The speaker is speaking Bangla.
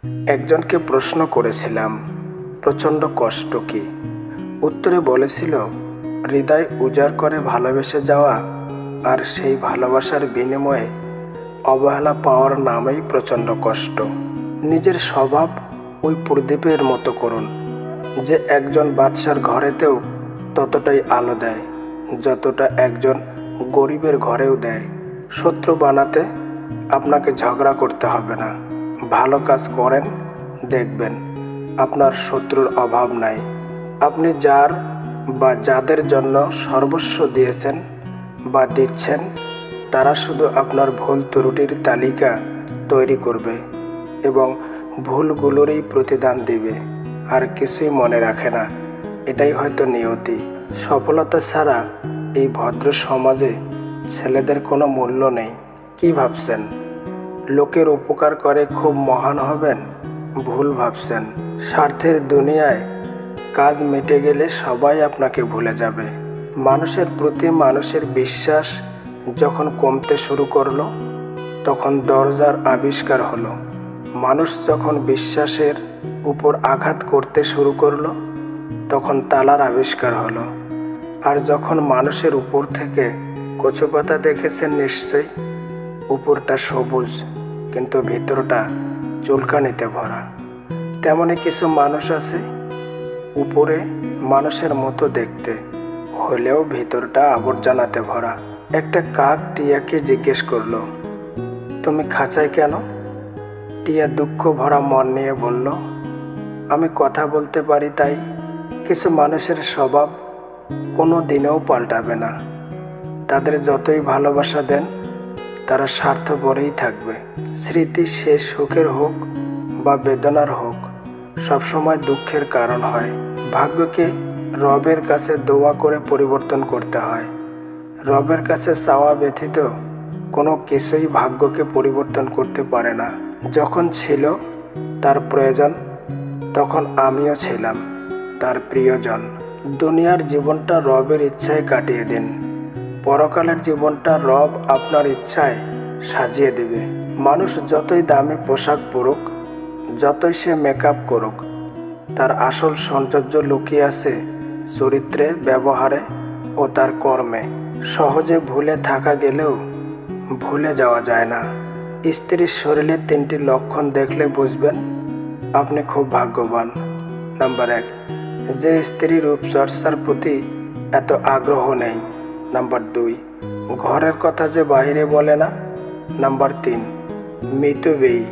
একজনকে প্রশ্ন করেছিলাম, প্রচণ্ড কষ্ট কি? উত্তরে বলেছিল, হৃদয় উজাড় করে ভালোবেসে যাওয়া আর সেই ভালোবাসার বিনিময়ে অবহেলা পাওয়ার নামেই প্রচণ্ড কষ্ট। নিজের স্বভাব ওই প্রদীপের মতো করুন, যে একজন বাদশার ঘরেতেও ততটাই আলো দেয় যতটা একজন গরিবের ঘরেও দেয়। শত্রু বানাতে আপনাকে ঝগড়া করতে হবে না। ভালো কাজ করেন, দেখবেন আপনার শত্রুর অভাব নাই। আপনি যার বা যাদের জন্য সর্বস্ব দিয়েছেন বা দিচ্ছেন, তারা শুধু আপনার ভুল ত্রুটির তালিকা তৈরি করবে এবং ভুলগুলোরই প্রতিদান দিবে, আর কিছুই মনে রাখে না। এটাই হয়তো নিয়তি। সফলতা ছাড়া এই ভদ্র সমাজে ছেলেদের কোনো মূল্য নেই। কি ভাবছেন লোকের উপকার করে খুব মহান হবেন? ভুল ভাবছেন। স্বার্থের দুনিয়ায় কাজ মিটে গেলে সবাই আপনাকে ভুলে যাবে। মানুষের প্রতি মানুষের বিশ্বাস যখন কমতে শুরু করলো, তখন দরজার আবিষ্কার হলো। মানুষ যখন বিশ্বাসের উপর আঘাত করতে শুরু করলো, তখন তালার আবিষ্কার হলো। আর যখন মানুষের উপর থেকে কচু পাতা দেখেছেন নিশ্চয়ই, উপরটা সবুজ কিন্তু ভিতরটা চুলকানিতে ভরা। তেমনই কিছু মানুষ আছে, উপরে মানুষের মতো দেখতে হলেও ভিতরটা আবর্জনাতে ভরা। একটা কাক টিয়াকে জিজ্ঞেস করলো, তুমি খাঁচায় কেন? টিয়া দুঃখ ভরা মন নিয়ে বলল, আমি কথা বলতে পারি তাই। কিছু মানুষের স্বভাব কোনো দিনেও পাল্টাবে না। তাদের যতই ভালোবাসা দেন, তারা স্বার্থপরেই থাকবে। স্মৃতি সে সুখের হোক বা বেদনার হোক, সবসময় দুঃখের কারণ হয়। ভাগ্যকে রবের কাছে দোয়া করে পরিবর্তন করতে হয়। রবের কাছে চাওয়া ব্যতীত কোনো কিছুই ভাগ্যকে পরিবর্তন করতে পারে না। যখন ছিল তার প্রয়োজন, তখন আমিও ছিলাম তার প্রিয়জন। দুনিয়ার জীবনটা রবের ইচ্ছায় কাটিয়ে দিন। পরকালের জীবনটা রব আপনার ইচ্ছায় সাজিয়ে দেবে। মানুষ যতই দামি পোশাক পরুক, যতই সে মেকআপ করুক, তার আসল সৌন্দর্য লুকিয়ে আছে চরিত্রে, ব্যবহারে ও তার কর্মে। সহজে ভুলে থাকা গেলেও ভুলে যাওয়া যায় না। স্ত্রীর শরীরের 3টি লক্ষণ দেখলে বুঝবেন আপনি খুব ভাগ্যবান। নাম্বার 1, যে স্ত্রীর রূপচর্চার প্রতি এত আগ্রহ নেই। নাম্বার 2, ঘরের কথা যে বাইরে বলে না। নাম্বার 3, মিতব্যয়ী